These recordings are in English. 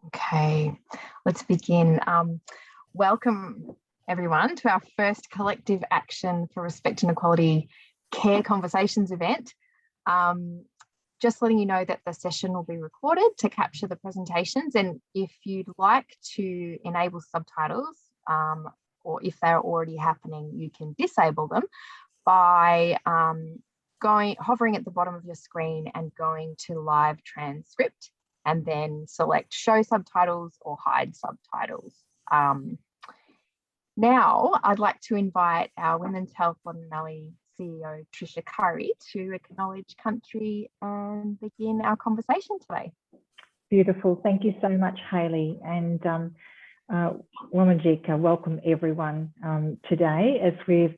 Okay, let's begin. Welcome everyone to our first collective action for respect and equality care conversations event. Just letting you know that the session will be recorded to capture the presentations, and if you'd like to enable subtitles, or if they're already happening, you can disable them by hovering at the bottom of your screen and going to live transcript, and then select show subtitles or hide subtitles. Now I'd like to invite our Women's Health Loddon Mallee CEO Trisha Curry to acknowledge country and begin our conversation today. Beautiful. Thank you so much, Healy. And Wamajika, welcome everyone today, as we've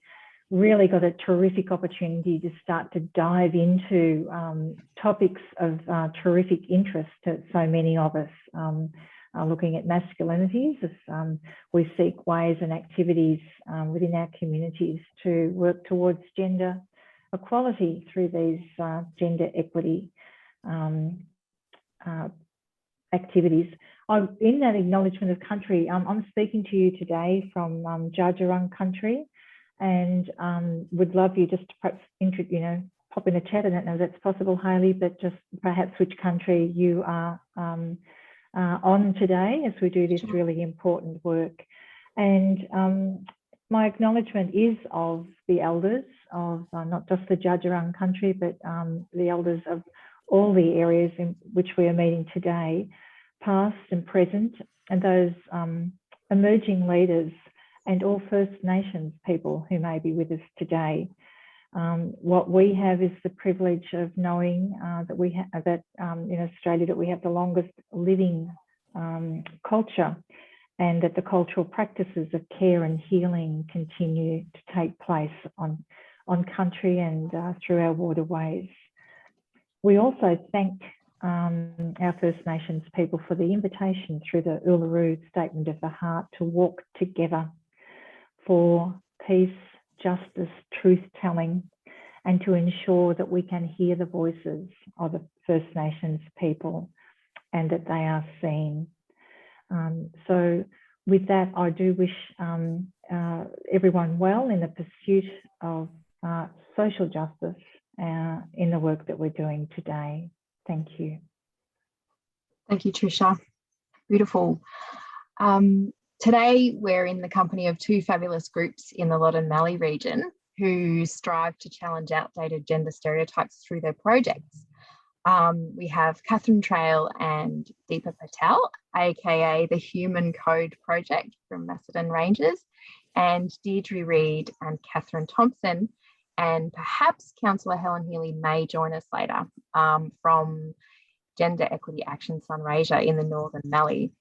really got a terrific opportunity to start to dive into topics of terrific interest to so many of us, looking at masculinities as we seek ways and activities within our communities to work towards gender equality through these gender equity activities. In that acknowledgement of country, I'm speaking to you today from Dja country, and would love you just to perhaps pop in a chat. I don't know if that's possible, Healy, but just perhaps which country you are on today as we do this really important work. And my acknowledgement is of the elders of not just the Dja country, but the elders of all the areas in which we are meeting today, past and present, and those emerging leaders and all First Nations people who may be with us today. What we have is the privilege of knowing that in Australia that we have the longest living culture, and that the cultural practices of care and healing continue to take place on country and through our waterways. We also thank our First Nations people for the invitation through the Uluru Statement of the Heart to walk together for peace, justice, truth-telling, and to ensure that we can hear the voices of the First Nations people and that they are seen. So with that, I do wish everyone well in the pursuit of social justice in the work that we're doing today. Thank you. Thank you, Trisha. Beautiful. Today, we're in the company of two fabulous groups in the Loddon Mallee region who strive to challenge outdated gender stereotypes through their projects. We have Catherine Trail and Deepa Patel, aka the THEHUMANCODE project from Macedon Ranges, and Deidre, Reid and Catherine Thompson, and perhaps Councillor Helen Healy may join us later from Gender Equity Action Sunraysia in the Northern Mallee.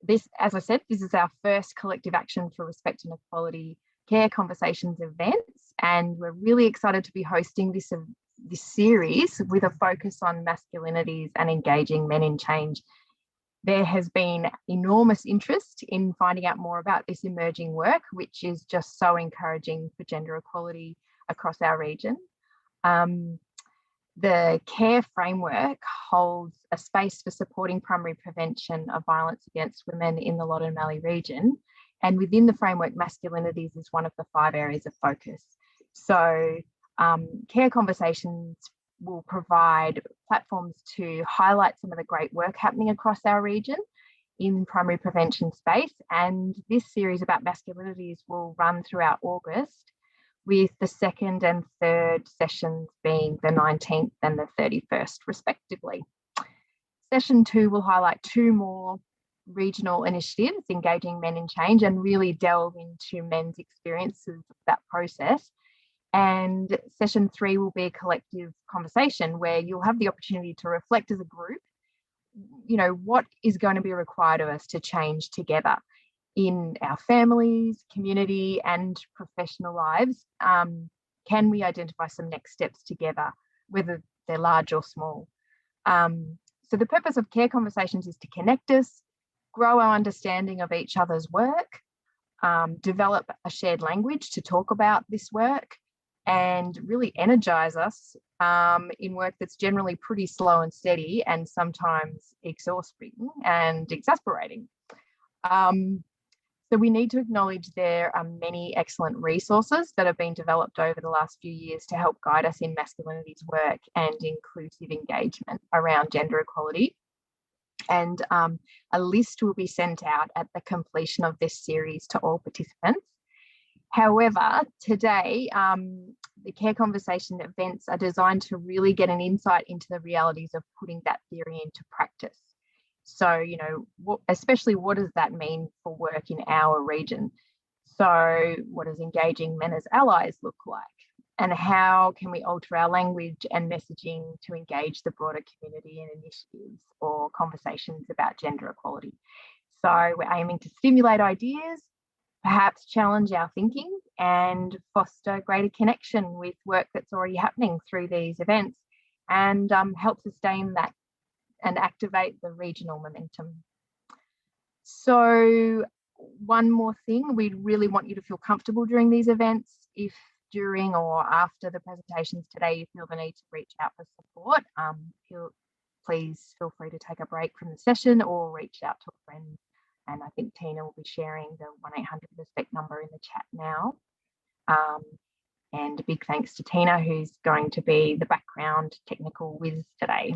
This, as I said, this is our first collective action for respect and equality care conversations events, and we're really excited to be hosting this series with a focus on masculinities and engaging men in change. There has been enormous interest in finding out more about this emerging work, which is just so encouraging for gender equality across our region. The CARE framework holds a space for supporting primary prevention of violence against women in the Loddon Mallee region. And within the framework, masculinities is one of the 5 areas of focus. So CARE conversations will provide platforms to highlight some of the great work happening across our region in primary prevention space. And this series about masculinities will run throughout August, with the 2nd and 3rd sessions being the 19th and the 31st respectively. Session 2 will highlight 2 more regional initiatives engaging men in change and really delve into men's experiences of that process. And session 3 will be a collective conversation where you'll have the opportunity to reflect as a group, what is going to be required of us to change together in our families, community and professional lives. Can we identify some next steps together, whether they're large or small? So the purpose of CARE conversations is to connect us, grow our understanding of each other's work, develop a shared language to talk about this work, and really energize us in work that's generally pretty slow and steady and sometimes exhausting and exasperating. So we need to acknowledge there are many excellent resources that have been developed over the last few years to help guide us in masculinity's work and inclusive engagement around gender equality. And a list will be sent out at the completion of this series to all participants. However, today, the Care Conversation events are designed to really get an insight into the realities of putting that theory into practice. So, you know, especially what does that mean for work in our region? So what does engaging men as allies look like? And how can we alter our language and messaging to engage the broader community in initiatives or conversations about gender equality? So we're aiming to stimulate ideas, perhaps challenge our thinking and foster greater connection with work that's already happening through these events and help sustain that and activate the regional momentum. So one more thing, we really want you to feel comfortable during these events. If during or after the presentations today you feel the need to reach out for support, please feel free to take a break from the session or reach out to a friend. And I think Tina will be sharing the 1-800-RESPECT number in the chat now. And a big thanks to Tina, who's going to be the background technical whiz today.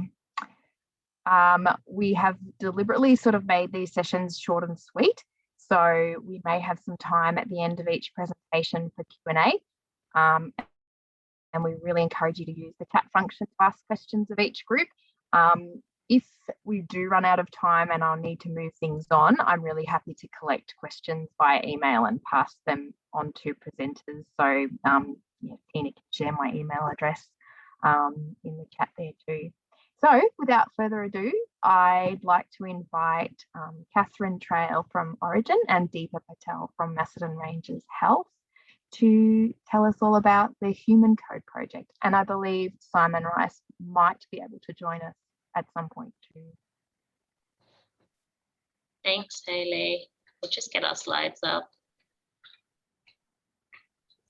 We have deliberately sort of made these sessions short and sweet. So we may have some time at the end of each presentation for Q&A. And we really encourage you to use the chat function to ask questions of each group. If we do run out of time and I'll need to move things on, I'm really happy to collect questions via email and pass them on to presenters. So yeah, Tina can share my email address in the chat there too. So without further ado, I'd like to invite Catherine Trail from Origin and Deepa Patel from Macedon Ranges Health to tell us all about the HUMANCODE project. And I believe Simon Rice might be able to join us at some point too. Thanks, Healy. We'll just get our slides up.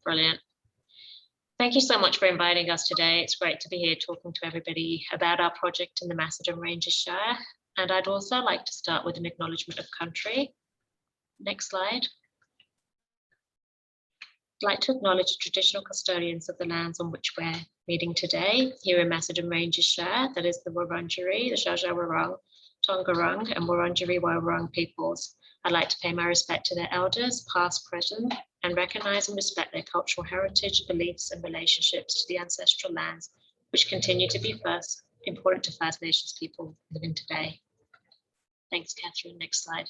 Brilliant. Thank you so much for inviting us today. It's great to be here talking to everybody about our project in the Macedon Ranges Shire. And I'd also like to start with an acknowledgement of country. Next slide. I'd like to acknowledge the traditional custodians of the lands on which we're meeting today here in Macedon Ranges Shire, that is the Wurundjeri, the Dja Dja Wurrung, Taungurung and Wurundjeri Woi-wurrung peoples. I'd like to pay my respect to their elders, past, present, and recognise and respect their cultural heritage, beliefs and relationships to the ancestral lands, which continue to be important to First Nations people living today. Thanks, Catherine. Next slide.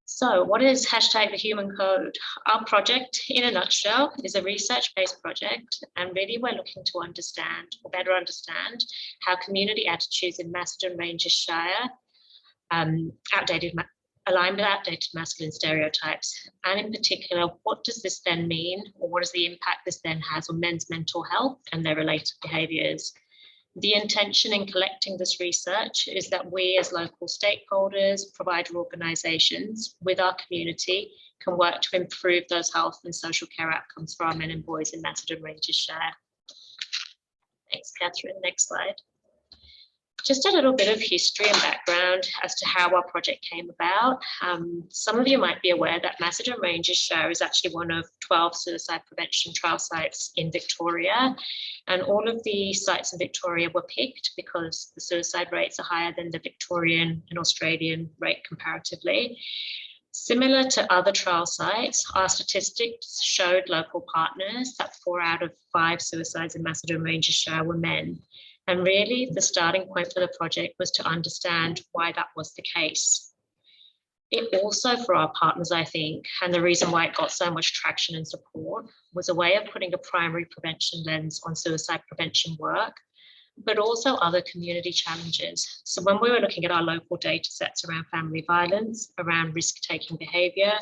So what is #TheHumanCode? Our project, in a nutshell, is a research-based project, and really we're looking to understand, or better understand, how community attitudes in Macedon Ranges Shire align with outdated masculine stereotypes. And in particular, what does this then mean, or what is the impact this then has on men's mental health and their related behaviours? The intention in collecting this research is that we as local stakeholders, provider organisations with our community can work to improve those health and social care outcomes for our men and boys in Macedon Ranges Shire. Thanks, Catherine. Next slide. Just a little bit of history and background as to how our project came about. Some of you might be aware that Macedon Ranges Shire is actually one of 12 suicide prevention trial sites in Victoria. And all of the sites in Victoria were picked because the suicide rates are higher than the Victorian and Australian rate comparatively. Similar to other trial sites, our statistics showed local partners that 4 out of 5 suicides in Macedon Ranges Shire were men. And really, the starting point for the project was to understand why that was the case. It also, for our partners, I think, and the reason why it got so much traction and support, was a way of putting a primary prevention lens on suicide prevention work, but also other community challenges. So when we were looking at our local data sets around family violence, around risk-taking behaviour,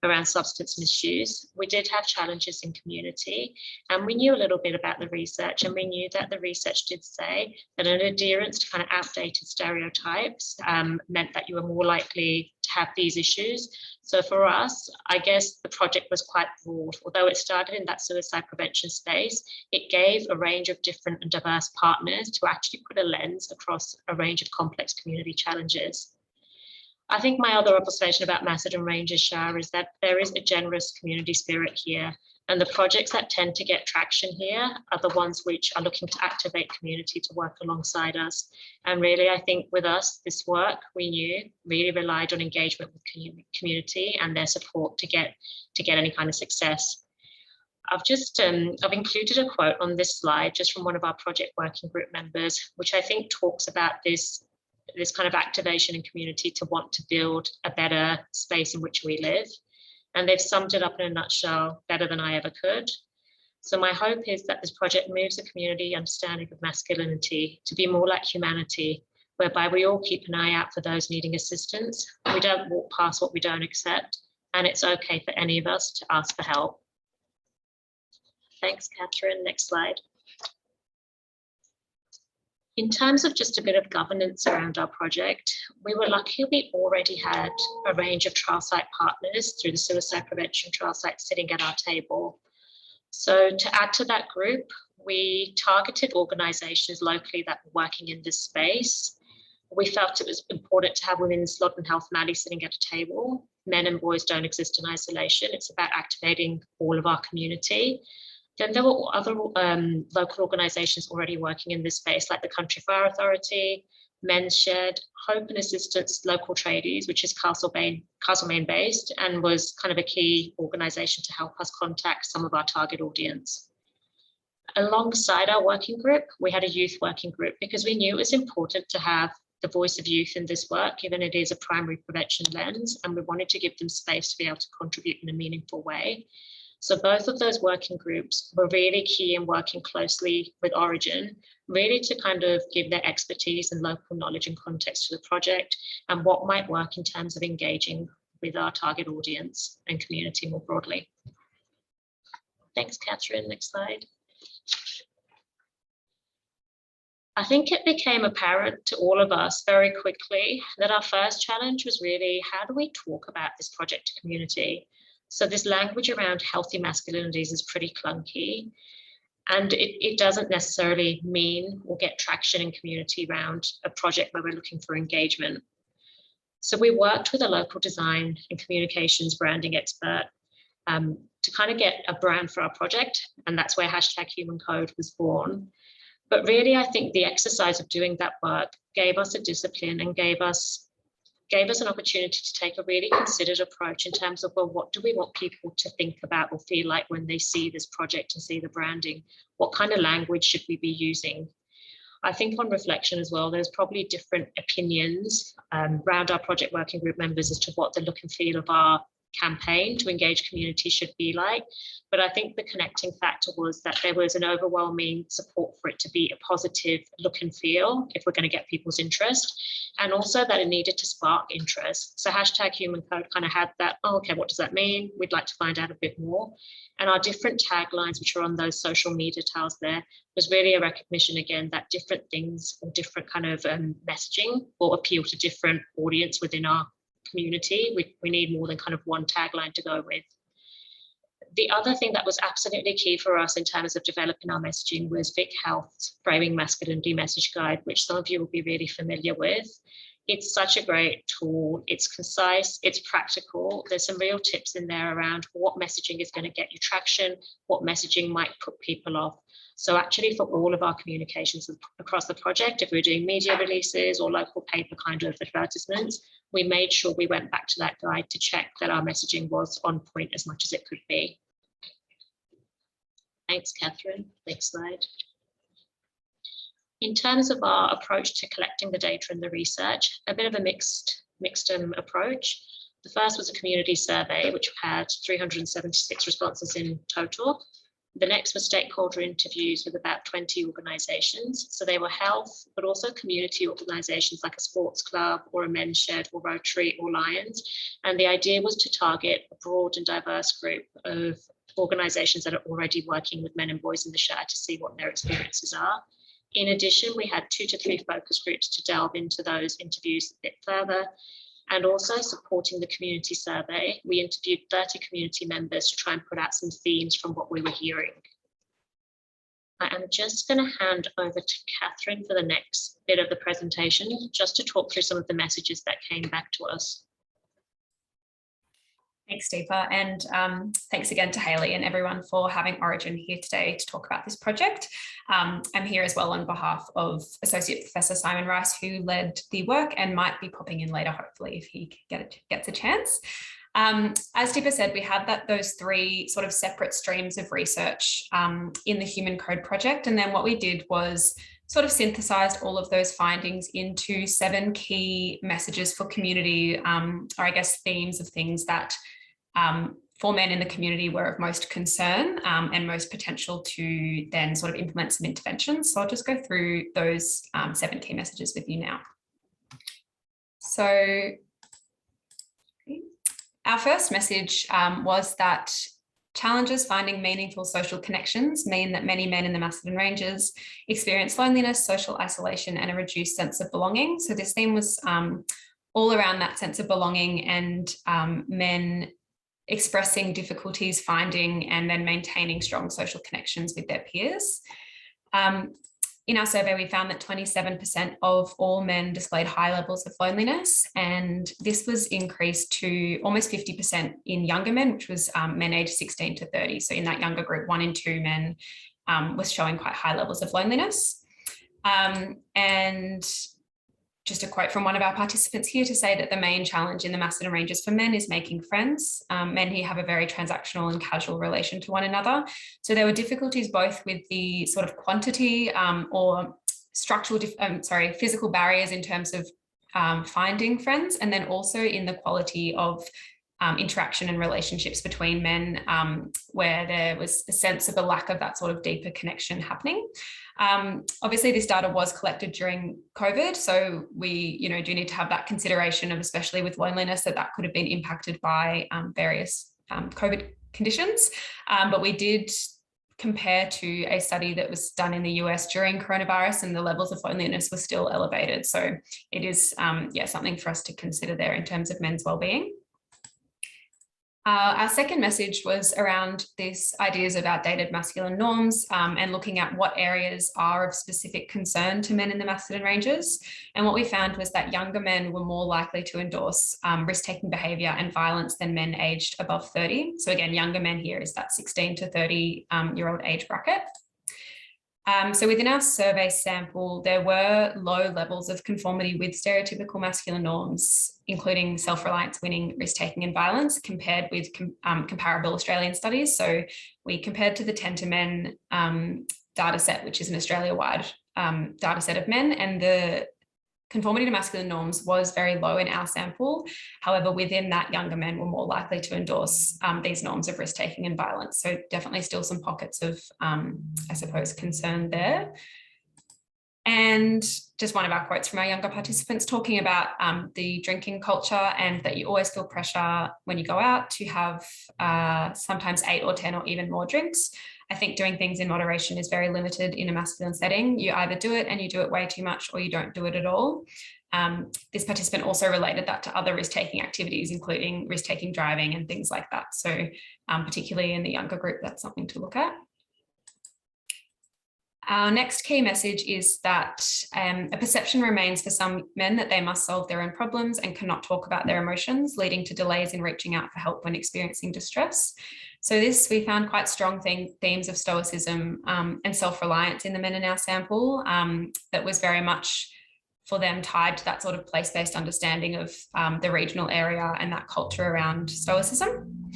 around substance misuse, we did have challenges in community, and we knew a little bit about the research, and we knew that the research did say that an adherence to kind of outdated stereotypes meant that you were more likely to have these issues. So for us, I guess the project was quite broad. Although it started in that suicide prevention space, it gave a range of different and diverse partners to actually put a lens across a range of complex community challenges. I think my other observation about Macedon Ranges, Shah, is that there is a generous community spirit here, and the projects that tend to get traction here are the ones which are looking to activate community to work alongside us. And really, I think with us, this work we knew really relied on engagement with community and their support to get any kind of success. I've included a quote on this slide just from one of our project working group members, which I think talks about this kind of activation in community to want to build a better space in which we live. And they've summed it up in a nutshell better than I ever could. So my hope is that this project moves the community understanding of masculinity to be more like humanity, whereby we all keep an eye out for those needing assistance. We don't walk past what we don't accept, and it's okay for any of us to ask for help. Thanks, Katherine. Next slide. In terms of just a bit of governance around our project, we were lucky we already had a range of trial site partners through the suicide prevention trial site sitting at our table. So to add to that group, we targeted organisations locally that were working in this space. We felt it was important to have women's Loddon Mallee sitting at a table. Men and boys don't exist in isolation. It's about activating all of our community. Then there were other local organisations already working in this space, like the Country Fire Authority, Men's Shed, Hope and Assistance Local Tradies, which is Castlemaine based, and was kind of a key organisation to help us contact some of our target audience. Alongside our working group, we had a youth working group because we knew it was important to have the voice of youth in this work, given it is a primary prevention lens, and we wanted to give them space to be able to contribute in a meaningful way. So both of those working groups were really key in working closely with Origin, really to kind of give their expertise and local knowledge and context to the project and what might work in terms of engaging with our target audience and community more broadly. Thanks, Katherine. Next slide. I think it became apparent to all of us very quickly that our first challenge was really, how do we talk about this project to community? So this language around healthy masculinities is pretty clunky, and it doesn't necessarily mean or get traction in community around a project where we're looking for engagement. So we worked with a local design and communications branding expert to kind of get a brand for our project, and that's where #HumanCode was born. But really, I think the exercise of doing that work gave us a discipline and gave us an opportunity to take a really considered approach in terms of, well, what do we want people to think about or feel like when they see this project and see the branding? What kind of language should we be using? I think on reflection as well, there's probably different opinions around our project working group members as to what the look and feel of our campaign to engage community should be like. But I think the connecting factor was that there was an overwhelming support for it to be a positive look and feel if we're going to get people's interest, and also that it needed to spark interest. So #HumanCode kind of had that, oh, okay, what does that mean? We'd like to find out a bit more. And our different taglines, which are on those social media tiles there, was really a recognition again that different things or different kind of messaging will appeal to different audience within our community. We need more than kind of one tagline to go with. The other thing that was absolutely key for us in terms of developing our messaging was Vic Health's Framing Masculinity Message Guide, which some of you will be really familiar with. It's such a great tool. It's concise, it's practical. There's some real tips in there around what messaging is going to get you traction, what messaging might put people off. So actually for all of our communications across the project, if we're doing media releases or local paper kind of advertisements, we made sure we went back to that guide to check that our messaging was on point as much as it could be. Thanks, Katherine. Next slide. In terms of our approach to collecting the data and the research, a bit of a mixed approach. The first was a community survey, which had 376 responses in total. The next was stakeholder interviews with about 20 organisations. So they were health, but also community organisations like a sports club or a men's shed or Rotary or Lions. And the idea was to target a broad and diverse group of organisations that are already working with men and boys in the Shire to see what their experiences are. In addition, we had 2 to 3 focus groups to delve into those interviews a bit further. and also supporting the community survey. We interviewed 30 community members to try and put out some themes from what we were hearing. I am just going to hand over to Catherine for the next bit of the presentation, just to talk through some of the messages that came back to us. Thanks, Deepa, and thanks again to Healy and everyone for having Origin here today to talk about this project. I'm here as well on behalf of Associate Professor Simon Rice, who led the work and might be popping in later, hopefully, if he gets a chance. As Deepa said, we had those three sort of separate streams of research in the Human Code project, and then what we did was sort of synthesized all of those findings into 7 key messages for community, or I guess themes of things that for men in the community were of most concern and most potential to then sort of implement some interventions. So I'll just go through those 7 key messages with you now. So our first message was that challenges finding meaningful social connections mean that many men in the Macedon Ranges experience loneliness, social isolation, and a reduced sense of belonging. So this theme was all around that sense of belonging and men expressing difficulties finding and then maintaining strong social connections with their peers. In our survey, we found that 27% of all men displayed high levels of loneliness, and this was increased to almost 50% in younger men, which was men aged 16 to 30. So in that younger group, 1 in 2 men was showing quite high levels of loneliness. And just a quote from one of our participants here to say that the main challenge in the Macedon Ranges for men is making friends. Men here have a very transactional and casual relation to one another. So there were difficulties both with the sort of quantity or structural, physical barriers in terms of finding friends, and then also in the quality of interaction and relationships between men, where there was a sense of a lack of that sort of deeper connection happening. Obviously, this data was collected during COVID, so we do need to have that consideration of, especially with loneliness, that could have been impacted by various COVID conditions. But we did compare to a study that was done in the US during coronavirus, and the levels of loneliness were still elevated. So it is something for us to consider there in terms of men's well-being. Our second message was around these ideas of outdated masculine norms and looking at what areas are of specific concern to men in the Macedon Ranges. And what we found was that younger men were more likely to endorse risk-taking behaviour and violence than men aged above 30. So again, younger men here is that 16 to 30-year-old age bracket. So within our survey sample, there were low levels of conformity with stereotypical masculine norms, including self-reliance, winning, risk-taking and violence, compared with comparable Australian studies. So we compared to the 10 to Men data set, which is an Australia-wide data set of men, and the conformity to masculine norms was very low in our sample. However, within that, younger men were more likely to endorse these norms of risk-taking and violence. So definitely still some pockets of, I suppose, concern there. And just one of our quotes from our younger participants talking about the drinking culture, and that you always feel pressure when you go out to have sometimes 8 or 10 or even more drinks. I think doing things in moderation is very limited in a masculine setting. You either do it and you do it way too much, or you don't do it at all. This participant also related that to other risk-taking activities, including risk-taking driving and things like that. So particularly in the younger group, that's something to look at. Our next key message is that a perception remains for some men that they must solve their own problems and cannot talk about their emotions, leading to delays in reaching out for help when experiencing distress. So this, we found quite strong themes of stoicism and self-reliance in the men in our sample that was very much for them tied to that sort of place-based understanding of the regional area and that culture around stoicism.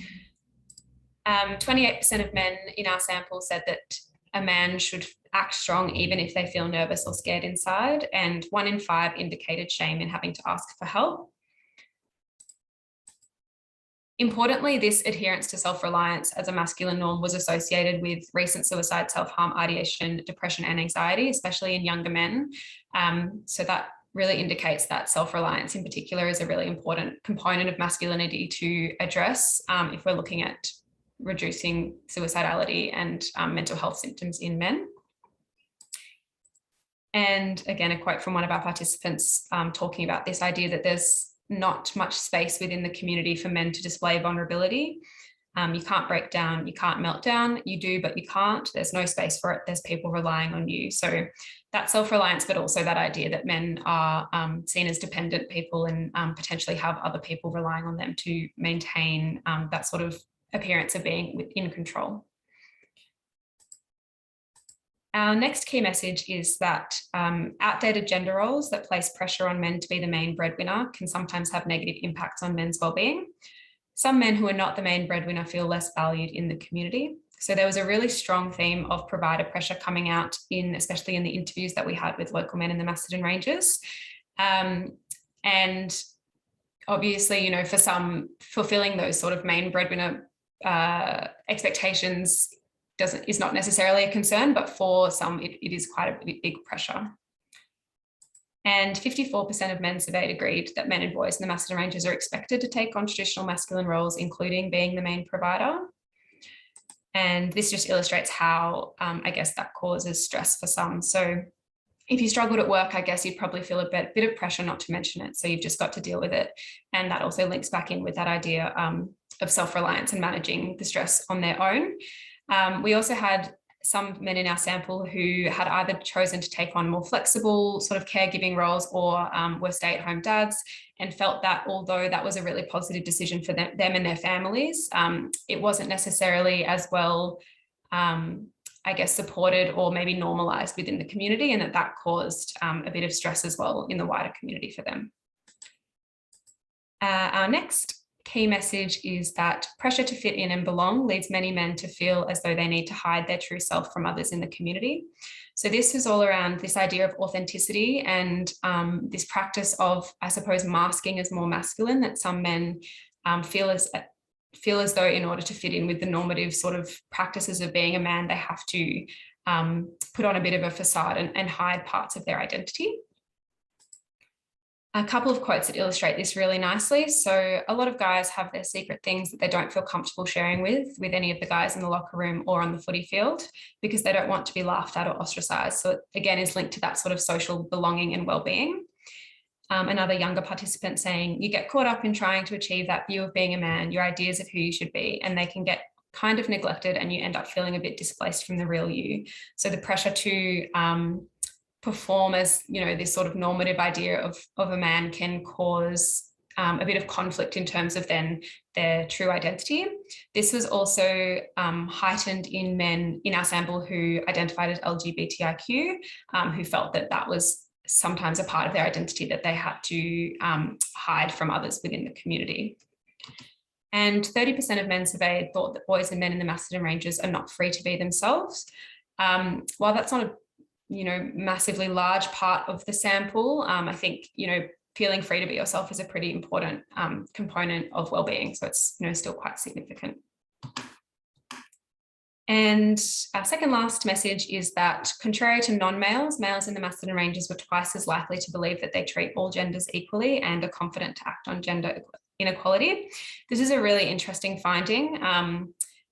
28% of men in our sample said that a man should act strong even if they feel nervous or scared inside, and 1 in 5 indicated shame in having to ask for help. Importantly, this adherence to self-reliance as a masculine norm was associated with recent suicide, self-harm, ideation, depression and anxiety, especially in younger men. So that really indicates that self-reliance in particular is a really important component of masculinity to address if we're looking at reducing suicidality and mental health symptoms in men. And again, a quote from one of our participants talking about this idea that there's not much space within the community for men to display vulnerability. You can't break down, you can't melt down, you do, but you can't. There's no space for it. There's people relying on you. So that self-reliance, but also that idea that men are seen as dependent people and potentially have other people relying on them to maintain that sort of appearance of being in control. Our next key message is that outdated gender roles that place pressure on men to be the main breadwinner can sometimes have negative impacts on men's well-being. Some men who are not the main breadwinner feel less valued in the community. So there was a really strong theme of provider pressure coming out especially in the interviews that we had with local men in the Macedon Ranges. And obviously, you know, for some, fulfilling those sort of main breadwinner expectations is not necessarily a concern, but for some it is quite a big pressure. And 54% of men surveyed agreed that men and boys in the Macedon Ranges are expected to take on traditional masculine roles, including being the main provider. And this just illustrates how, I guess, that causes stress for some. So if you struggled at work, I guess you'd probably feel a bit of pressure not to mention it. So you've just got to deal with it. And that also links back in with that idea of self-reliance and managing the stress on their own. We also had some men in our sample who had either chosen to take on more flexible sort of caregiving roles or were stay-at-home dads, and felt that although that was a really positive decision for them and their families, it wasn't necessarily as well, I guess, supported or maybe normalised within the community, and that caused a bit of stress as well in the wider community for them. Our next key message is that pressure to fit in and belong leads many men to feel as though they need to hide their true self from others in the community. So this is all around this idea of authenticity and this practice of, I suppose, masking as more masculine, that some men feel as though in order to fit in with the normative sort of practices of being a man, they have to put on a bit of a facade and hide parts of their identity. A couple of quotes that illustrate this really nicely. So a lot of guys have their secret things that they don't feel comfortable sharing with any of the guys in the locker room or on the footy field, because they don't want to be laughed at or ostracized. So it, again, is linked to that sort of social belonging and well-being. Another younger participant saying, you get caught up in trying to achieve that view of being a man, your ideas of who you should be, and they can get kind of neglected and you end up feeling a bit displaced from the real you. So the pressure to perform as, you know, this sort of normative idea of a man can cause a bit of conflict in terms of then their true identity. This was also heightened in men in our sample who identified as LGBTIQ, who felt that that was sometimes a part of their identity that they had to hide from others within the community. And 30% of men surveyed thought that boys and men in the Macedon Ranges are not free to be themselves. While that's not a massively large part of the sample, I think, feeling free to be yourself is a pretty important component of well-being. So it's, still quite significant. And our second last message is that contrary to non-males, males in the Macedon Ranges were twice as likely to believe that they treat all genders equally and are confident to act on gender inequality. This is a really interesting finding.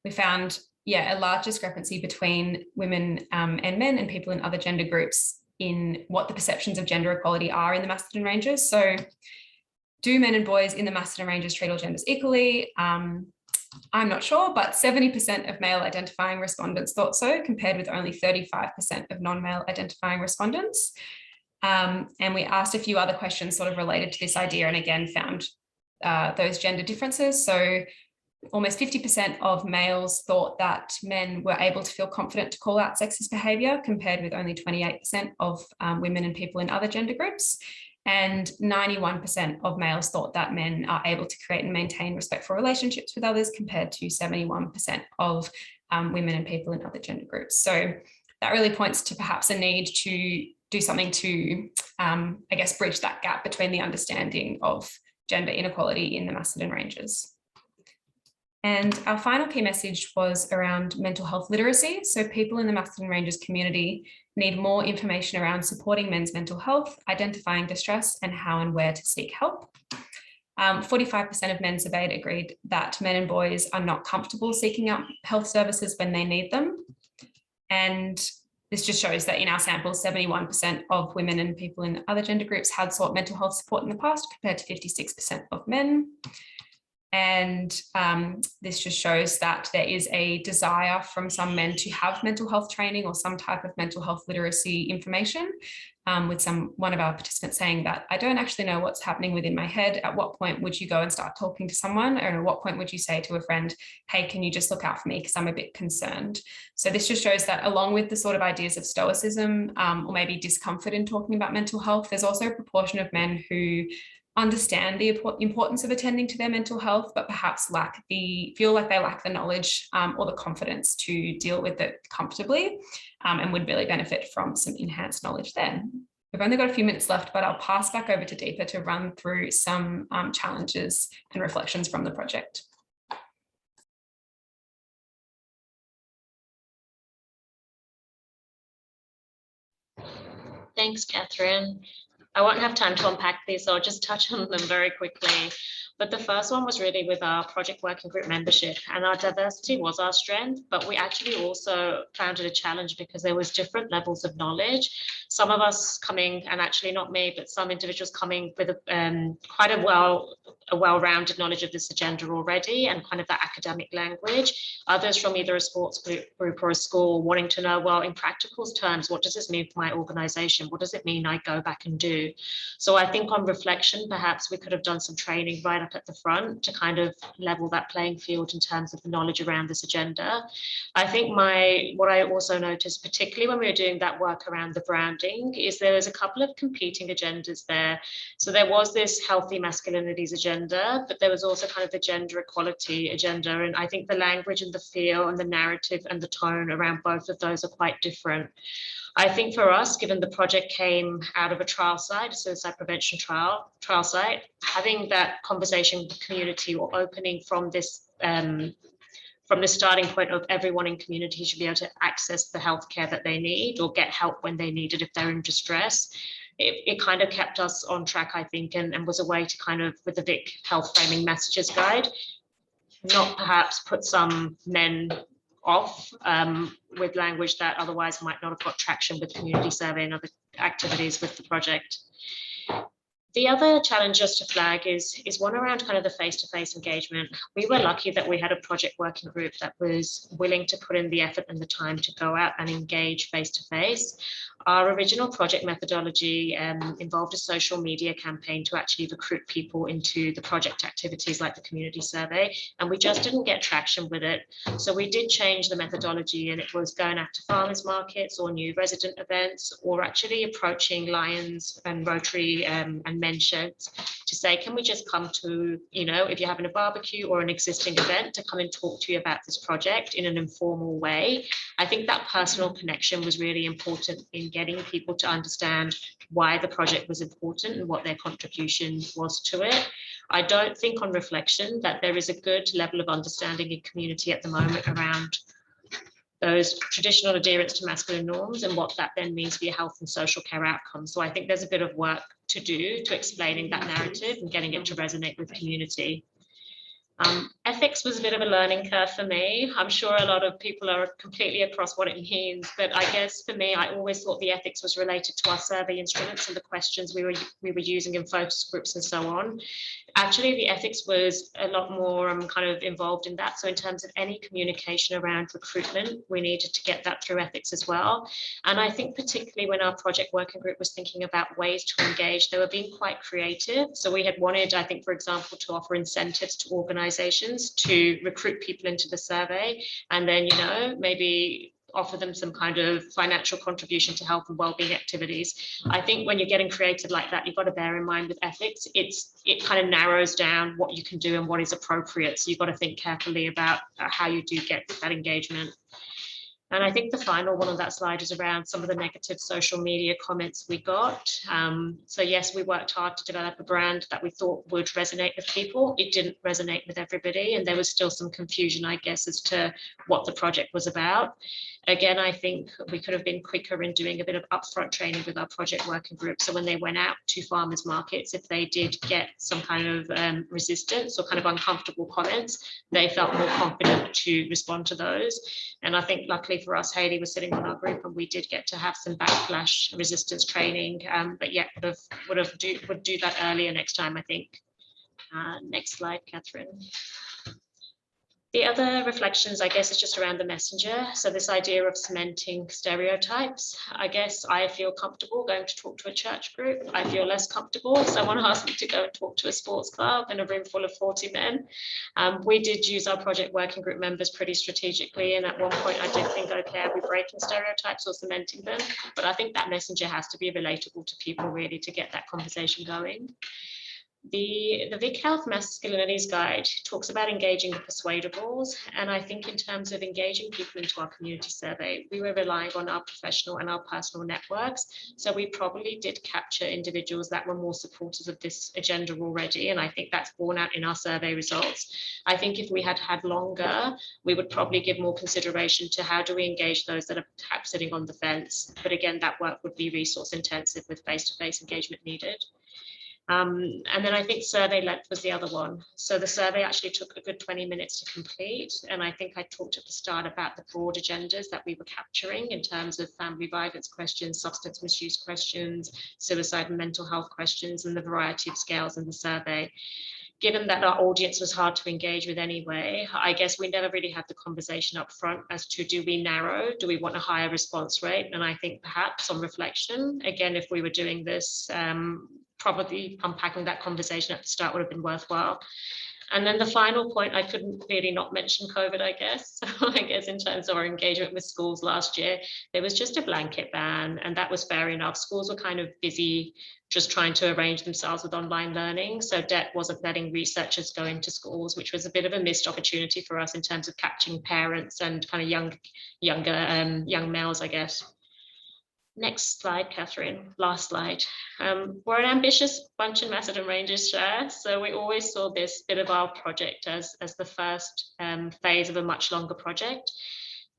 We found a large discrepancy between women and men and people in other gender groups in what the perceptions of gender equality are in the Macedon Ranges. So do men and boys in the Macedon Ranges treat all genders equally? I'm not sure, but 70% of male identifying respondents thought so, compared with only 35% of non-male identifying respondents. And we asked a few other questions sort of related to this idea, and again found those gender differences. So almost 50% of males thought that men were able to feel confident to call out sexist behaviour, compared with only 28% of women and people in other gender groups. And 91% of males thought that men are able to create and maintain respectful relationships with others, compared to 71% of women and people in other gender groups. So that really points to perhaps a need to do something to, I guess, bridge that gap between the understanding of gender inequality in the Macedon Ranges. And our final key message was around mental health literacy. So people in the Macedon Ranges community need more information around supporting men's mental health, identifying distress, and how and where to seek help. 45% of men surveyed agreed that men and boys are not comfortable seeking out health services when they need them. And This just shows that in our sample, 71% of women and people in other gender groups had sought mental health support in the past, compared to 56% of men. And this just shows that there is a desire from some men to have mental health training or some type of mental health literacy information, with one of our participants saying that, I don't actually know what's happening within my head. At what point would you go and start talking to someone? Or at what point would you say to a friend, hey, can you just look out for me because I'm a bit concerned? So this just shows that along with the sort of ideas of stoicism or maybe discomfort in talking about mental health, there's also a proportion of men who understand the importance of attending to their mental health, but perhaps feel like they lack the knowledge or the confidence to deal with it comfortably, and would really benefit from some enhanced knowledge there. We've only got a few minutes left, but I'll pass back over to Deepa to run through some challenges and reflections from the project. Thanks, Catherine. I won't have time to unpack these, so I'll just touch on them very quickly. But the first one was really with our project working group membership, and our diversity was our strength, but we actually also found it a challenge because there was different levels of knowledge. Some of us coming, and actually not me, but some individuals coming with quite a well-rounded knowledge of this agenda already and kind of that academic language. Others from either a sports group or a school wanting to know, well, in practical terms, what does this mean for my organisation? What does it mean I go back and do? So I think on reflection, perhaps we could have done some training right up at the front to kind of level that playing field in terms of the knowledge around this agenda. I think what I also noticed, particularly when we were doing that work around the branding, is there was a couple of competing agendas there. So there was this healthy masculinities agenda, but there was also kind of the gender equality agenda. And I think the language and the feel and the narrative and the tone around both of those are quite different. I think for us, given the project came out of a trial site, a suicide prevention trial site, having that conversation with the community or opening from this starting point of everyone in community should be able to access the healthcare that they need or get help when they need it if they're in distress. It kind of kept us on track, I think, and was a way to kind of, with the Vic Health Framing Messages Guide, not perhaps put some men off with language that otherwise might not have got traction with community survey and other activities with the project. The other challenge just to flag is one around kind of the face-to-face engagement. We were lucky that we had a project working group that was willing to put in the effort and the time to go out and engage face-to-face. Our original project methodology involved a social media campaign to actually recruit people into the project activities like the community survey, and we just didn't get traction with it. So we did change the methodology, and it was going out to farmers markets or new resident events, or actually approaching Lions and Rotary and men's sheds to say, can we just come to, if you're having a barbecue or an existing event, to come and talk to you about this project in an informal way. I think that personal connection was really important in getting people to understand why the project was important and what their contribution was to it. I don't think on reflection that there is a good level of understanding in community at the moment around those traditional adherence to masculine norms and what that then means for your health and social care outcomes. So I think there's a bit of work to do to explaining that narrative and getting it to resonate with community. Ethics was a bit of a learning curve for me. I'm sure a lot of people are completely across what it means, but I guess for me, I always thought the ethics was related to our survey instruments and the questions we were using in focus groups and so on. Actually, the ethics was a lot more kind of involved in that. So in terms of any communication around recruitment, we needed to get that through ethics as well. And I think particularly when our project working group was thinking about ways to engage, they were being quite creative. So we had wanted, I think, for example, to offer incentives to organizations to recruit people into the survey, and then, maybe offer them some kind of financial contribution to health and wellbeing activities. I think when you're getting creative like that, you've got to bear in mind with ethics, it kind of narrows down what you can do and what is appropriate. So you've got to think carefully about how you do get that engagement. And I think the final one on that slide is around some of the negative social media comments we got. So yes, we worked hard to develop a brand that we thought would resonate with people. It didn't resonate with everybody, and there was still some confusion, I guess, as to what the project was about. Again, I think we could have been quicker in doing a bit of upfront training with our project working group. So when they went out to farmers markets, if they did get some kind of resistance or kind of uncomfortable comments, they felt more confident to respond to those. And I think luckily for us, Healy was sitting on our group, and we did get to have some backlash resistance training, but yeah, would do that earlier next time, I think. Next slide, Catherine. The other reflections, I guess, is just around the messenger. So this idea of cementing stereotypes. I guess I feel comfortable going to talk to a church group. I feel less comfortable if someone asks me to go and talk to a sports club in a room full of 40 men. We did use our project working group members pretty strategically. And at one point I did think, okay, are we breaking stereotypes or cementing them? But I think that messenger has to be relatable to people really to get that conversation going. The Vic Health Masculinities Guide talks about engaging the persuadables, and I think in terms of engaging people into our community survey, we were relying on our professional and our personal networks. So we probably did capture individuals that were more supporters of this agenda already, and I think that's borne out in our survey results. I think if we had had longer, we would probably give more consideration to how do we engage those that are perhaps sitting on the fence. But again, that work would be resource intensive with face-to-face engagement needed. And then I think survey length was the other one. So the survey actually took a good 20 minutes to complete. And I think I talked at the start about the broad agendas that we were capturing in terms of family violence questions, substance misuse questions, suicide and mental health questions, and the variety of scales in the survey. Given that our audience was hard to engage with anyway, I guess we never really had the conversation up front as to do we narrow, do we want a higher response rate? And I think perhaps on reflection, again, if we were doing this, probably unpacking that conversation at the start would have been worthwhile. And then the final point, I couldn't really not mention COVID, I guess. So I guess in terms of our engagement with schools last year, there was just a blanket ban, and that was fair enough. Schools were kind of busy just trying to arrange themselves with online learning. So DET wasn't letting researchers go into schools, which was a bit of a missed opportunity for us in terms of capturing parents and kind of young males, I guess. Next slide, Catherine, last slide. We're an ambitious bunch in Macedon Ranges Share, so we always saw this bit of our project as the first phase of a much longer project.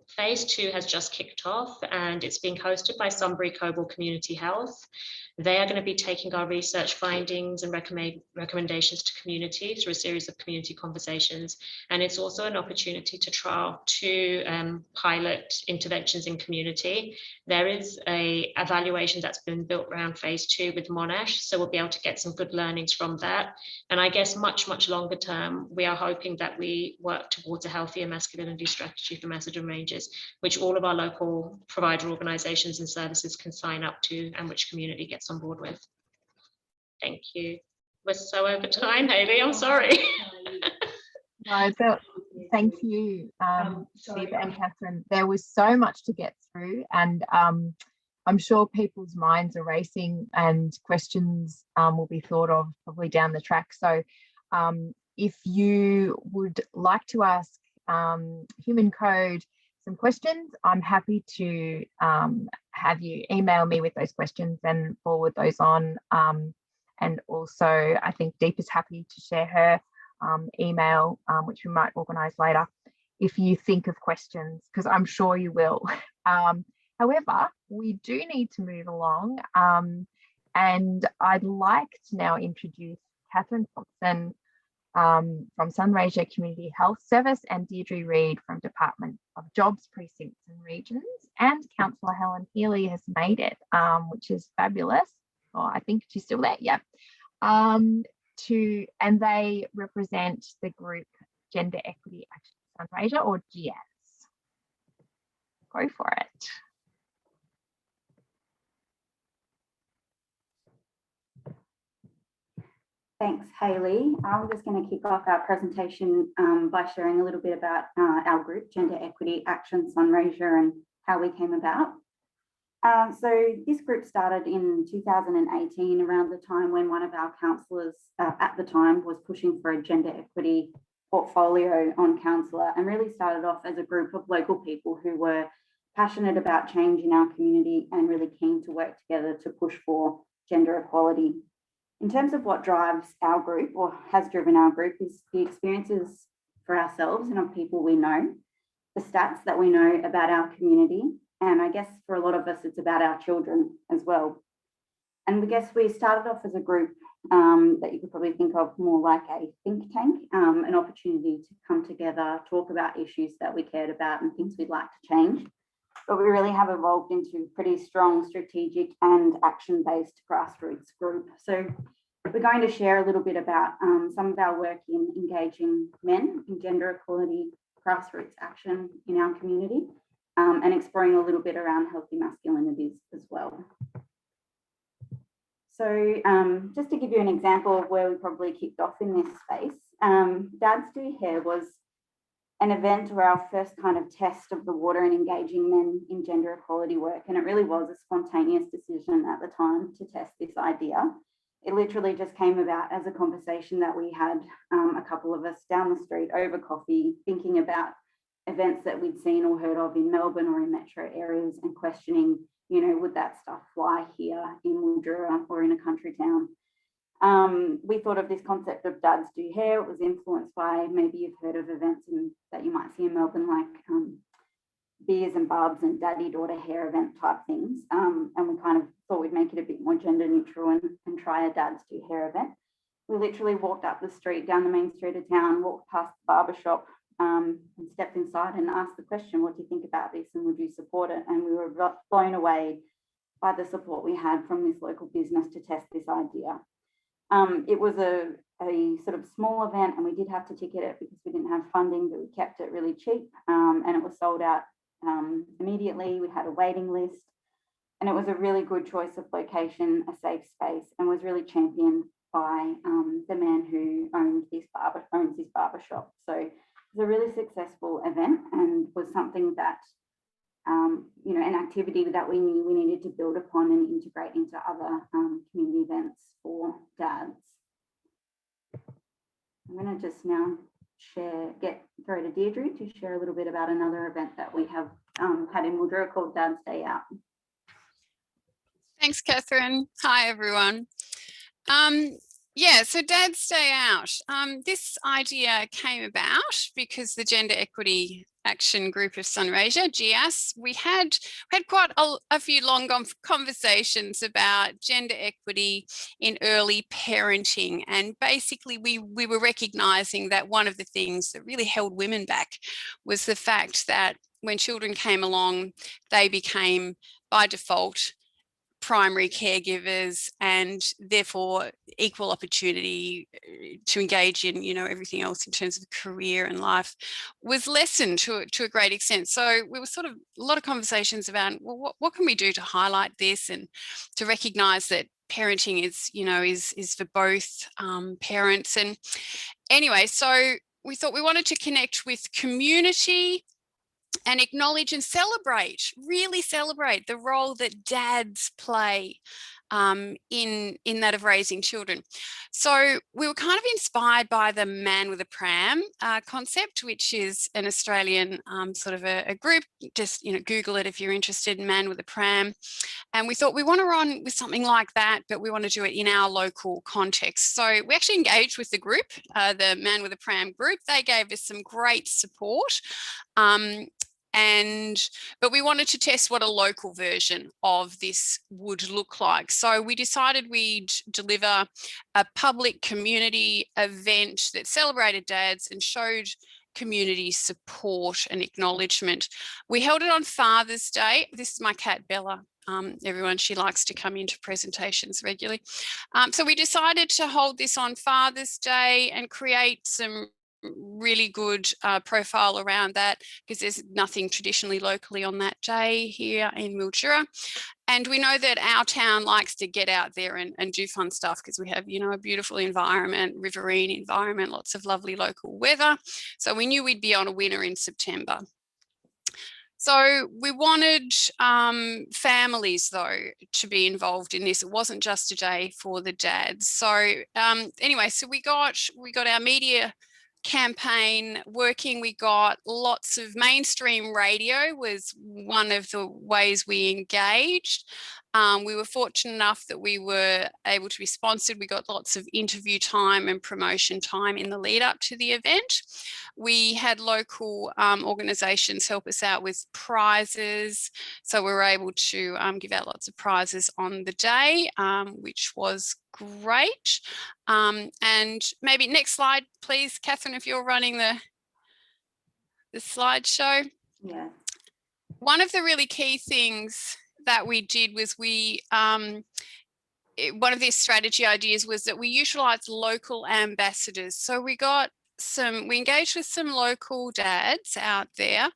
Phase 2 has just kicked off, and it's being hosted by Sunbury Coburg Community Health. They are going to be taking our research findings and recommendations to community through a series of community conversations. And it's also an opportunity to trial 2 pilot interventions in community. There is a evaluation that's been built around phase 2 with Monash, so we'll be able to get some good learnings from that. And I guess much longer term, we are hoping that we work towards a healthier masculinity strategy for Macedon Ranges, which all of our local provider organisations and services can sign up to, and which community gets on board with. Thank you. We're so over time, Healy, I'm sorry. No, thank you, Deepa and Catherine. There was so much to get through, and I'm sure people's minds are racing and questions will be thought of probably down the track. So if you would like to ask HUMANCODE some questions, I'm happy to have you email me with those questions and forward those on. And also, I think Deepa's happy to share her email, which we might organise later, if you think of questions, because I'm sure you will. However, we do need to move along, and I'd like to now introduce Catherine Thompson from Sunraysia Community Health Service, and Deidre Reid from Department of Jobs, Precincts and Regions, and Councillor Helen Healy has made it, which is fabulous. Oh, I think she's still there, yeah. And they represent the group Gender Equity Action Sunraysia, or GEAS. Go for it. Thanks, Healy. I'm just going to kick off our presentation by sharing a little bit about our group, Gender Equity Action Sunraysia, and how we came about. So this group started in 2018, around the time when one of our councillors at the time was pushing for a gender equity portfolio on councillor, and really started off as a group of local people who were passionate about change in our community and really keen to work together to push for gender equality. In terms of what drives our group, or has driven our group, is the experiences for ourselves and of people we know, the stats that we know about our community, and I guess for a lot of us, it's about our children as well. And I guess we started off as a group that you could probably think of more like a think tank, an opportunity to come together, talk about issues that we cared about and things we'd like to change. but we really have evolved into pretty strong strategic and action-based grassroots group. So we're going to share a little bit about some of our work in engaging men in gender equality grassroots action in our community, and exploring a little bit around healthy masculinities as well. So just to give you an example of where we probably kicked off in this space, Dads Do Hair was an event or our first kind of test of the water and engaging men in gender equality work. And it really was a spontaneous decision at the time to test this idea. It literally just came about as a conversation that we had, a couple of us down the street over coffee, thinking about events that we'd seen or heard of in Melbourne or in metro areas and questioning, you know, would that stuff fly here in Mildura or in a country town? We thought of this concept of Dads Do Hair. It was influenced by, maybe you've heard of events that you might see in Melbourne, like beers and bubs and daddy-daughter hair event type things. And we kind of thought we'd make it a bit more gender neutral and try a Dads Do Hair event. We literally walked up the street, down the main street of town, walked past the barber shop, and stepped inside and asked the question, what do you think about this and would you support it? And we were blown away by the support we had from this local business to test this idea. It was a sort of small event, and we did have to ticket it because we didn't have funding, but we kept it really cheap, and it was sold out immediately. We had a waiting list, and it was a really good choice of location, a safe space, and was really championed by the man who owns this barber shop. So it was a really successful event and was something that, you know, an activity that we knew we needed to build upon and integrate into other community events for dads. I'm going to just now throw to Deidre to share a little bit about another event that we have had in Mildura called Dad's Day Out. Thanks, Catherine. Hi, everyone. Yeah, so Dad's Day Out. This idea came about because the Gender Equity Action Group of Sunraysia, GEAS, we had quite a few long conversations about gender equity in early parenting. And basically we were recognising that one of the things that really held women back was the fact that when children came along, they became by default primary caregivers, and therefore equal opportunity to engage in, you know, everything else in terms of career and life was lessened to a great extent. So we were sort of a lot of conversations about, well, what can we do to highlight this and to recognise that parenting is, you know, is for both parents. And anyway, so we thought we wanted to connect with community and acknowledge and celebrate, really celebrate the role that dads play in that of raising children. So we were kind of inspired by the Man with a Pram concept, which is an Australian sort of a group. Just, you know, Google it if you're interested in Man with a Pram. And we thought we want to run with something like that, but we want to do it in our local context. So we actually engaged with the group, the Man with a Pram group. They gave us some great support. But we wanted to test what a local version of this would look like. So we decided we'd deliver a public community event that celebrated dads and showed community support and acknowledgement. We held it on Father's Day. This is my cat, Bella. Everyone, she likes to come into presentations regularly. So we decided to hold this on Father's Day and create some really good profile around that, because there's nothing traditionally locally on that day here in Mildura. And we know that our town likes to get out there and do fun stuff because we have, you know, a beautiful environment, riverine environment, lots of lovely local weather. So we knew we'd be on a winner in September. So we wanted families, though, to be involved in this. It wasn't just a day for the dads. So anyway, so we got our media campaign working. We got lots of mainstream radio was one of the ways we engaged. We were fortunate enough that we were able to be sponsored. We got lots of interview time and promotion time in the lead up to the event. We had local organisations help us out with prizes. So we were able to give out lots of prizes on the day, which was great. And maybe next slide, please, Catherine, if you're running the slideshow. Yeah. one of the really key things that we did was one of the strategy ideas was that we utilised local ambassadors. So we engaged with some local dads out there,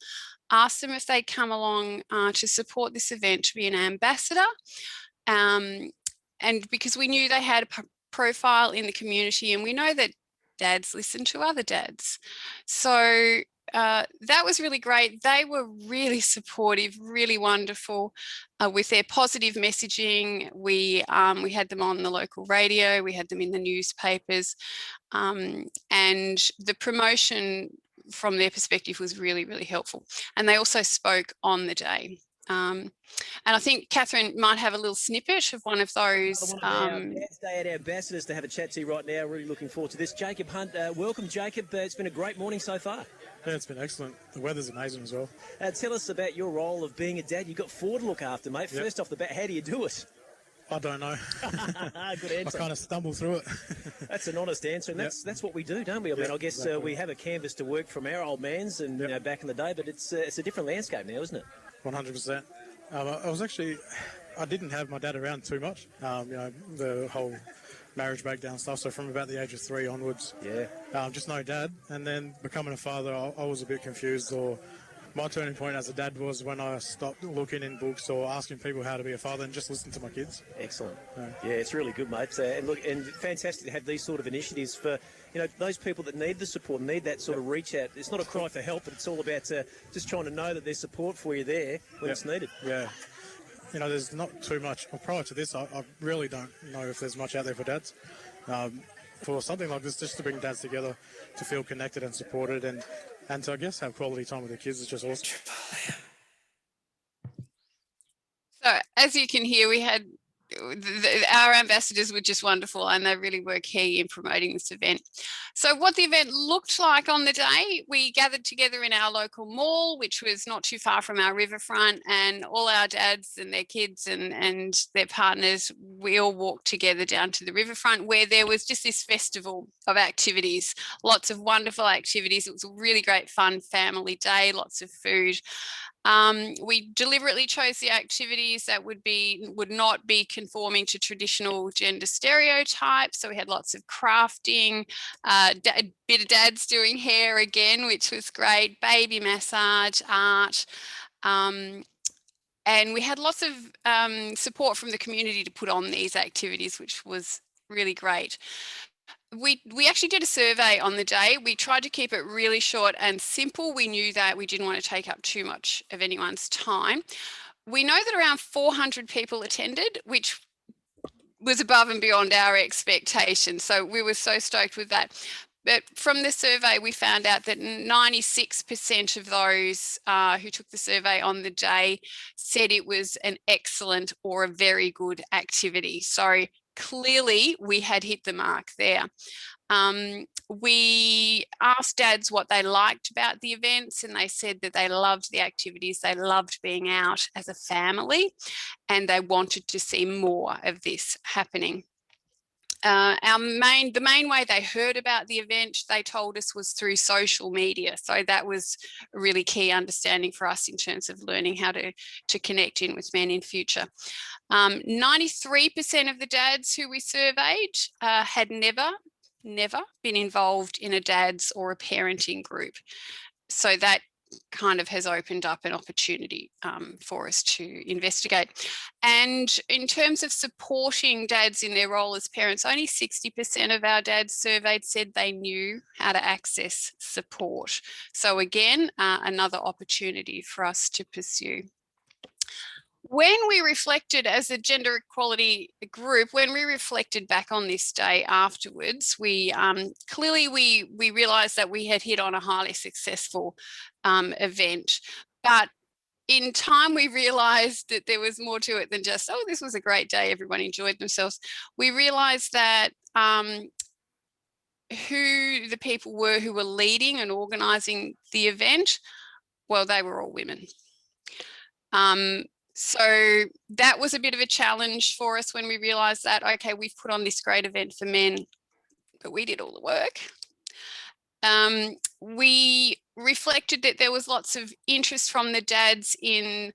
asked them if they'd come along to support this event to be an ambassador. And because we knew they had a profile in the community, and we know that dads listen to other dads. So that was really great. They were really supportive, really wonderful with their positive messaging. We had them on the local radio, we had them in the newspapers, and the promotion from their perspective was really, really helpful. And they also spoke on the day. And I think Katherine might have a little snippet of one of those. One of our Dad's Day Out ambassadors to have a chat to you right now. Really looking forward to this. Jacob Hunt, welcome, Jacob. It's been a great morning so far. Yeah, it's been excellent. The weather's amazing as well. Tell us about your role of being a dad. You've got 4 to look after, mate. Yep. First off the bat, how do you do it? I don't know. Good answer. I kind of stumble through it. That's an honest answer, and that's what we do, don't we? I mean, I guess exactly. We have a canvas to work from our old man's and you know, back in the day, but it's a different landscape now, isn't it? 100%. I didn't have my dad around too much, you know, the whole marriage breakdown stuff. So from about the age of 3 onwards, just no dad. And then becoming a father, I was a bit confused, or my turning point as a dad was when I stopped looking in books or asking people how to be a father and just listen to my kids. Excellent. Yeah, it's really good, mate. And look, and fantastic to have these sort of initiatives for, you know, those people that need the support, need that sort of reach out. It's not a cry for help, but it's all about just trying to know that there's support for you there when it's needed. Yeah. You know, there's not too much. Well, prior to this, I really don't know if there's much out there for dads. For something like this, just to bring dads together, to feel connected and supported, and to, I guess, have quality time with their kids is just awesome. So, as you can hear, we had our ambassadors were just wonderful, and they really were key in promoting this event. So what the event looked like on the day, we gathered together in our local mall, which was not too far from our riverfront, and all our dads and their kids and their partners, we all walked together down to the riverfront, where there was just this festival of activities, lots of wonderful activities. It was a really great fun family day, lots of food. We deliberately chose the activities that would not be conforming to traditional gender stereotypes. So we had lots of crafting, a bit of dads doing hair again, which was great, baby massage, art. And we had lots of support from the community to put on these activities, which was really great. We actually did a survey on the day. We tried to keep it really short and simple. We knew that we didn't want to take up too much of anyone's time. We know that around 400 people attended, which was above and beyond our expectations. So we were so stoked with that. But from the survey, we found out that 96% of those who took the survey on the day said it was an excellent or a very good activity. So clearly we had hit the mark there. We asked dads what they liked about the events, and they said that they loved the activities, they loved being out as a family, and they wanted to see more of this happening. The main way they heard about the event, they told us, was through social media. So that was a really key understanding for us in terms of learning how to connect in with men in future. 93% of the dads who we surveyed had never been involved in a dad's or a parenting group. So that kind of has opened up an opportunity for us to investigate. And in terms of supporting dads in their role as parents, only 60% of our dads surveyed said they knew how to access support. So again, another opportunity for us to pursue. When we reflected as a gender equality group, when we reflected back on this day afterwards, we clearly realised that we had hit on a highly successful event. But in time, we realised that there was more to it than just, oh, this was a great day, everyone enjoyed themselves. We realised that who the people were who were leading and organising the event, well, they were all women. So that was a bit of a challenge for us when we realised that, okay, we've put on this great event for men, but we did all the work. We reflected that there was lots of interest from the dads in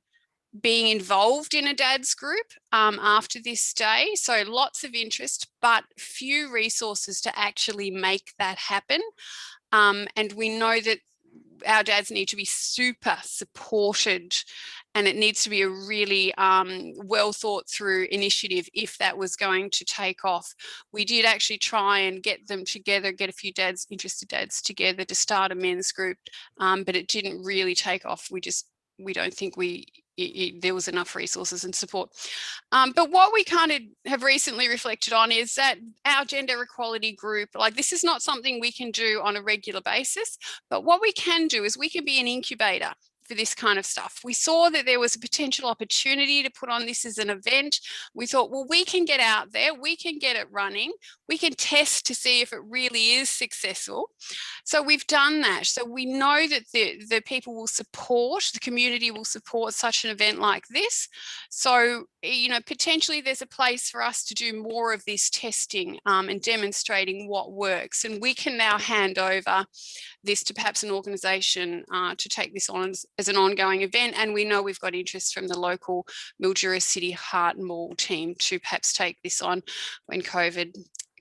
being involved in a dad's group after this day. So lots of interest, but few resources to actually make that happen. And we know that our dads need to be super supported, and it needs to be a really well thought through initiative if that was going to take off. We did actually try and get them together, get a few dads, interested dads together to start a men's group, but it didn't really take off. We don't think there was enough resources and support. But what we kind of have recently reflected on is that our gender equality group, like, this is not something we can do on a regular basis, but what we can do is we can be an incubator for this kind of stuff. We saw that there was a potential opportunity to put on this as an event. We thought, well, we can get out there, we can get it running, we can test to see if it really is successful. So we've done that. So we know that the people will support, the community will support such an event like this. So, you know, potentially there's a place for us to do more of this testing and demonstrating what works. And we can now hand over this to perhaps an organisation to take this on as an ongoing event. And we know we've got interest from the local Mildura City Heart Mall team to perhaps take this on when COVID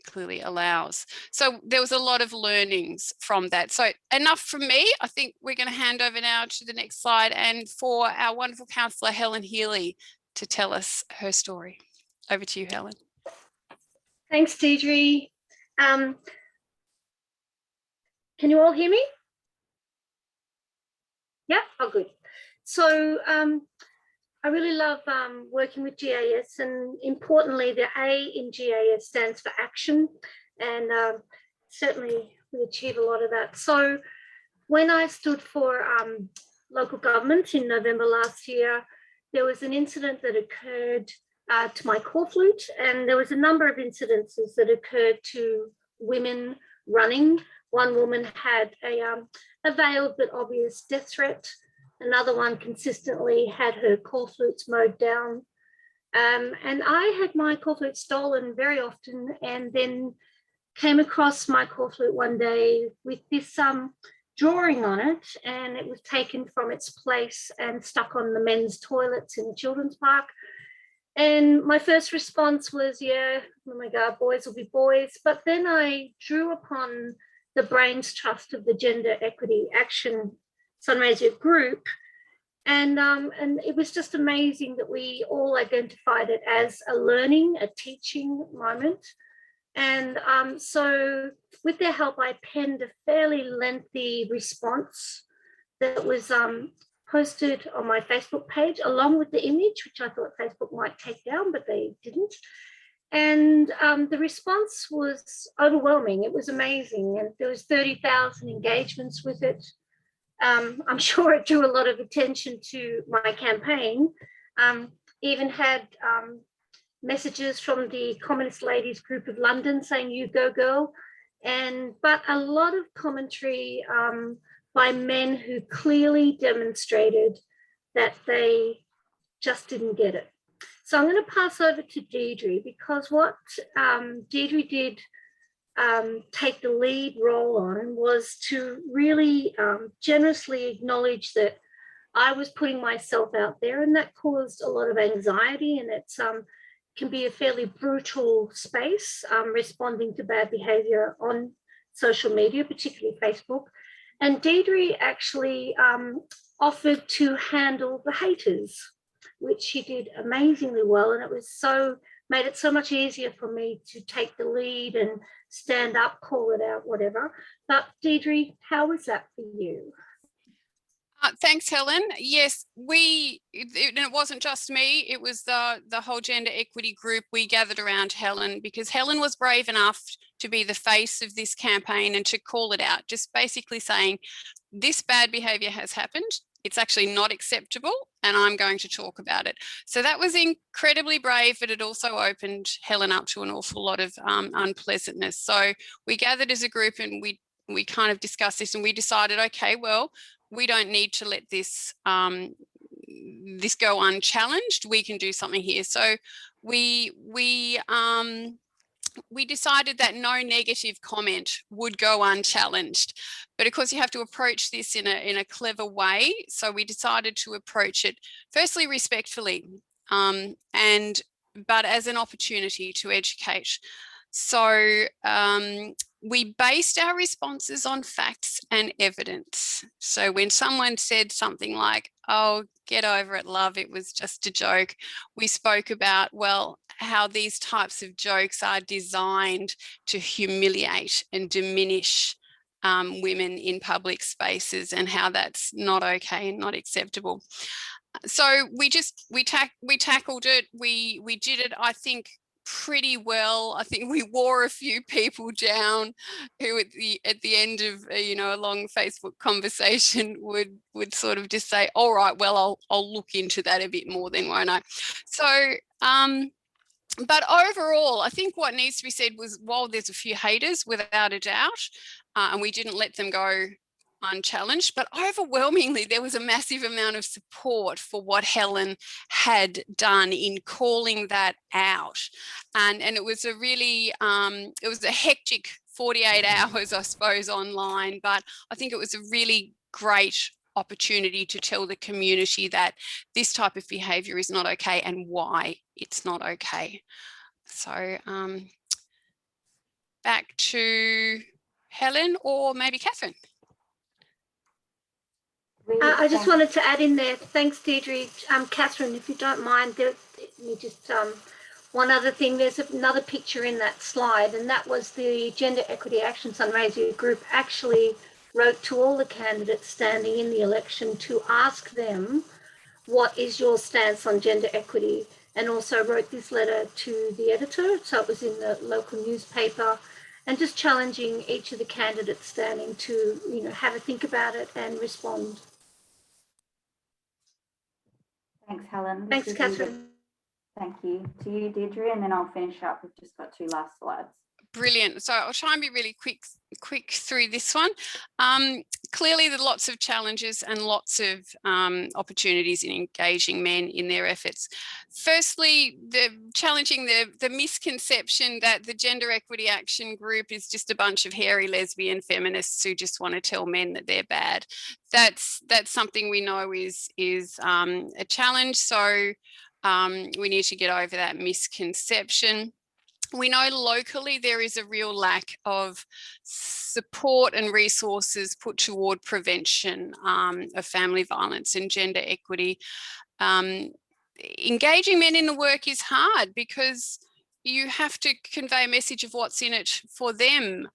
clearly allows. So there was a lot of learnings from that. So enough from me. I think we're going to hand over now to the next slide and for our wonderful counsellor, Helen Healy, to tell us her story. Over to you, Helen. Thanks, Deidre. Can you all hear me? Yeah, oh good. So I really love working with GEAS, and importantly, the A in GEAS stands for action, and certainly we achieve a lot of that. So when I stood for local government in November last year, there was an incident that occurred to my core flute, and there was a number of incidences that occurred to women running. One woman had a veiled but obvious death threat. Another one consistently had her core flutes mowed down. And I had my core flute stolen very often, and then came across my core flute one day with this drawing on it, and it was taken from its place and stuck on the men's toilets in the children's park. And my first response was, yeah, oh my God, boys will be boys. But then I drew upon the brains trust of the Gender Equity Action Sunraysia group. And it was just amazing that we all identified it as a learning, a teaching moment. And so with their help, I penned a fairly lengthy response that was posted on my Facebook page, along with the image, which I thought Facebook might take down, but they didn't. And the response was overwhelming. It was amazing. And there was 30,000 engagements with it. I'm sure it drew a lot of attention to my campaign. Even had messages from the Communist Ladies Group of London saying, "You go, girl." But a lot of commentary by men who clearly demonstrated that they just didn't get it. So I'm going to pass over to Deidre, because what Deidre did take the lead role on was to really generously acknowledge that I was putting myself out there, and that caused a lot of anxiety, and it's can be a fairly brutal space responding to bad behaviour on social media, particularly Facebook. And Deidre actually offered to handle the haters, which she did amazingly well, and it was made it so much easier for me to take the lead and stand up, call it out, whatever. But Deidre, how was that for you? Thanks, Helen. Yes, it wasn't just me, it was the whole gender equity group. We gathered around Helen because Helen was brave enough to be the face of this campaign and to call it out, just basically saying, this bad behaviour has happened. It's actually not acceptable, and I'm going to talk about it. So that was incredibly brave, but it also opened Helen up to an awful lot of unpleasantness. So we gathered as a group, and we kind of discussed this, and we decided, okay, well, we don't need to let this this go unchallenged. We can do something here. So we we decided that no negative comment would go unchallenged. But of course, you have to approach this in a clever way. So we decided to approach it firstly respectfully, but as an opportunity to educate. So we based our responses on facts and evidence. So when someone said something like, "Oh, get over it, love, it was just a joke," we spoke about, well, how these types of jokes are designed to humiliate and diminish women in public spaces, and how that's not okay and not acceptable. So we tackled it. We did it, I think, pretty well. I think we wore a few people down who at the end of a long Facebook conversation would sort of just say, "All right, well, I'll look into that a bit more then, won't I?" So but overall, I think what needs to be said was, while there's a few haters without a doubt, and we didn't let them go unchallenged, but overwhelmingly there was a massive amount of support for what Helen had done in calling that out. And it was a really, it was a hectic 48 hours, I suppose, online, but I think it was a really great opportunity to tell the community that this type of behaviour is not okay and why it's not okay. So back to Helen, or maybe Catherine. I just wanted to add in there, thanks Deidre, Catherine, if you don't mind, one other thing, there's another picture in that slide, and that was the Gender Equity Action Sunraysia group actually wrote to all the candidates standing in the election to ask them, what is your stance on gender equity? And also wrote this letter to the editor, so it was in the local newspaper, and just challenging each of the candidates standing to, have a think about it and respond. Thanks, Helen. Thanks, Catherine. Thank you. To you, Deidre, and then I'll finish up. We've just got 2 last slides. Brilliant. So I'll try and be really quick through this one. Clearly, there are lots of challenges and lots of opportunities in engaging men in their efforts. Firstly, challenging the misconception that the Gender Equity Action Group is just a bunch of hairy lesbian feminists who just want to tell men that they're bad. That's something we know is a challenge. So we need to get over that misconception. We know locally there is a real lack of support and resources put toward prevention of family violence and gender equity. Engaging men in the work is hard because you have to convey a message of what's in it for them.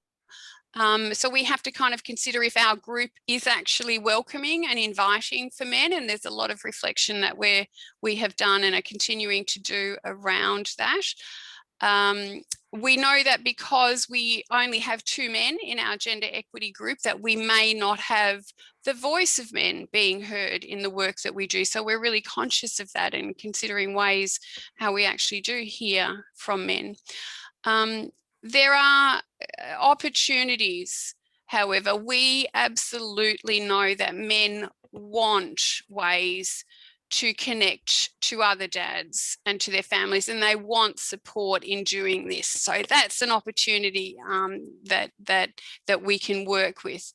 So we have to kind of consider if our group is actually welcoming and inviting for men, and there's a lot of reflection that we have done and are continuing to do around that. We know that because we only have 2 men in our gender equity group, that we may not have the voice of men being heard in the work that we do. So we're really conscious of that and considering ways how we actually do hear from men. There are opportunities, however. We absolutely know that men want ways to connect to other dads and to their families, and they want support in doing this. So that's an opportunity that we can work with.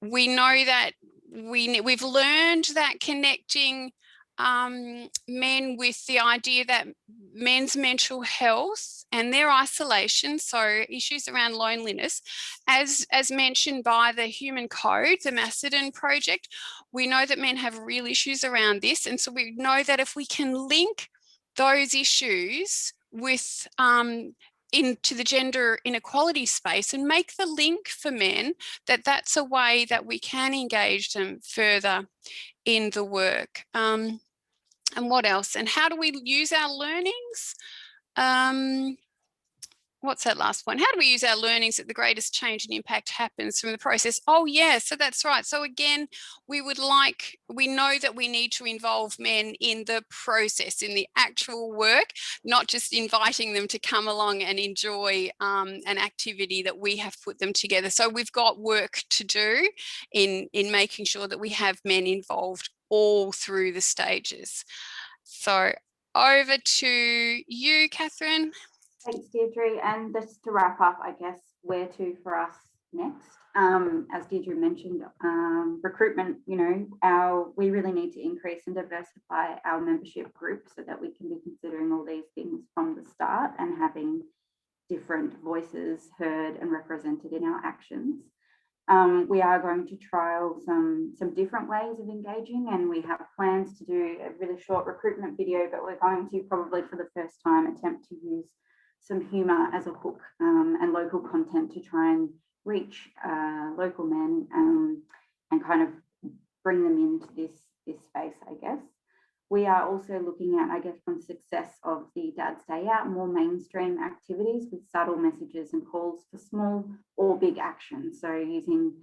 We know that we've learned that connecting men with the idea that men's mental health and their isolation, so issues around loneliness, as mentioned by the THEHUMANCODE, the Macedon project, we know that men have real issues around this. And so we know that if we can link those issues with into the gender inequality space and make the link for men, that's a way that we can engage them further in the work. And what else? And how do we use our learnings? What's that last point? How do we use our learnings that the greatest change and impact happens from the process? Oh, yeah, so that's right. So again, we know that we need to involve men in the process, in the actual work, not just inviting them to come along and enjoy an activity that we have put them together. So we've got work to do in making sure that we have men involved all through the stages. So over to you, Catherine. Thanks, Deidre. And just to wrap up, I guess, where to for us next? As Deidre mentioned, recruitment, we really need to increase and diversify our membership group so that we can be considering all these things from the start and having different voices heard and represented in our actions. We are going to trial some different ways of engaging, and we have plans to do a really short recruitment video, but we're going to probably for the first time attempt to use some humour as a hook and local content to try and reach local men and kind of bring them into this space, I guess. We are also looking at, I guess, from success of the Dad's Day Out, more mainstream activities with subtle messages and calls for small or big action. So using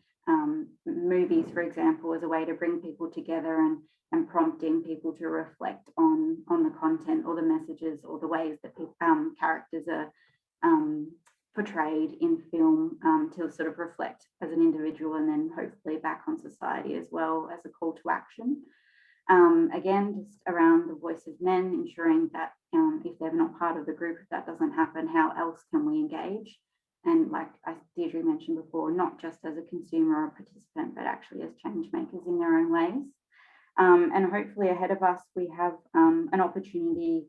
movies, for example, as a way to bring people together and prompting people to reflect on the content or the messages or the ways that characters are portrayed in film to sort of reflect as an individual and then hopefully back on society as well as a call to action. Again, just around the voice of men, ensuring that if they're not part of the group, if that doesn't happen, how else can we engage? And like Deidre mentioned before, not just as a consumer or a participant, but actually as change makers in their own ways. And hopefully ahead of us, we have an opportunity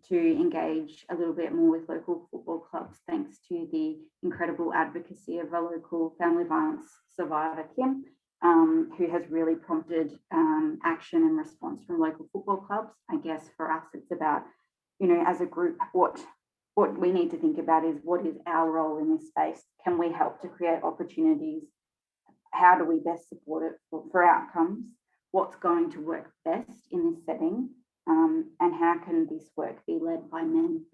to engage a little bit more with local football clubs, thanks to the incredible advocacy of a local family violence survivor, Kim, who has really prompted action and response from local football clubs. I guess for us, it's about, as a group, what we need to think about is what is our role in this space? Can we help to create opportunities? How do we best support it for outcomes? What's going to work best in this setting? And how can this work be led by men?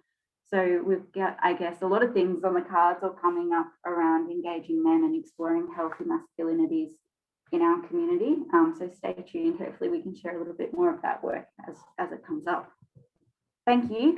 So we've got, I guess, a lot of things on the cards or coming up around engaging men and exploring healthy masculinities in our community. So stay tuned. Hopefully we can share a little bit more of that work as it comes up. Thank you.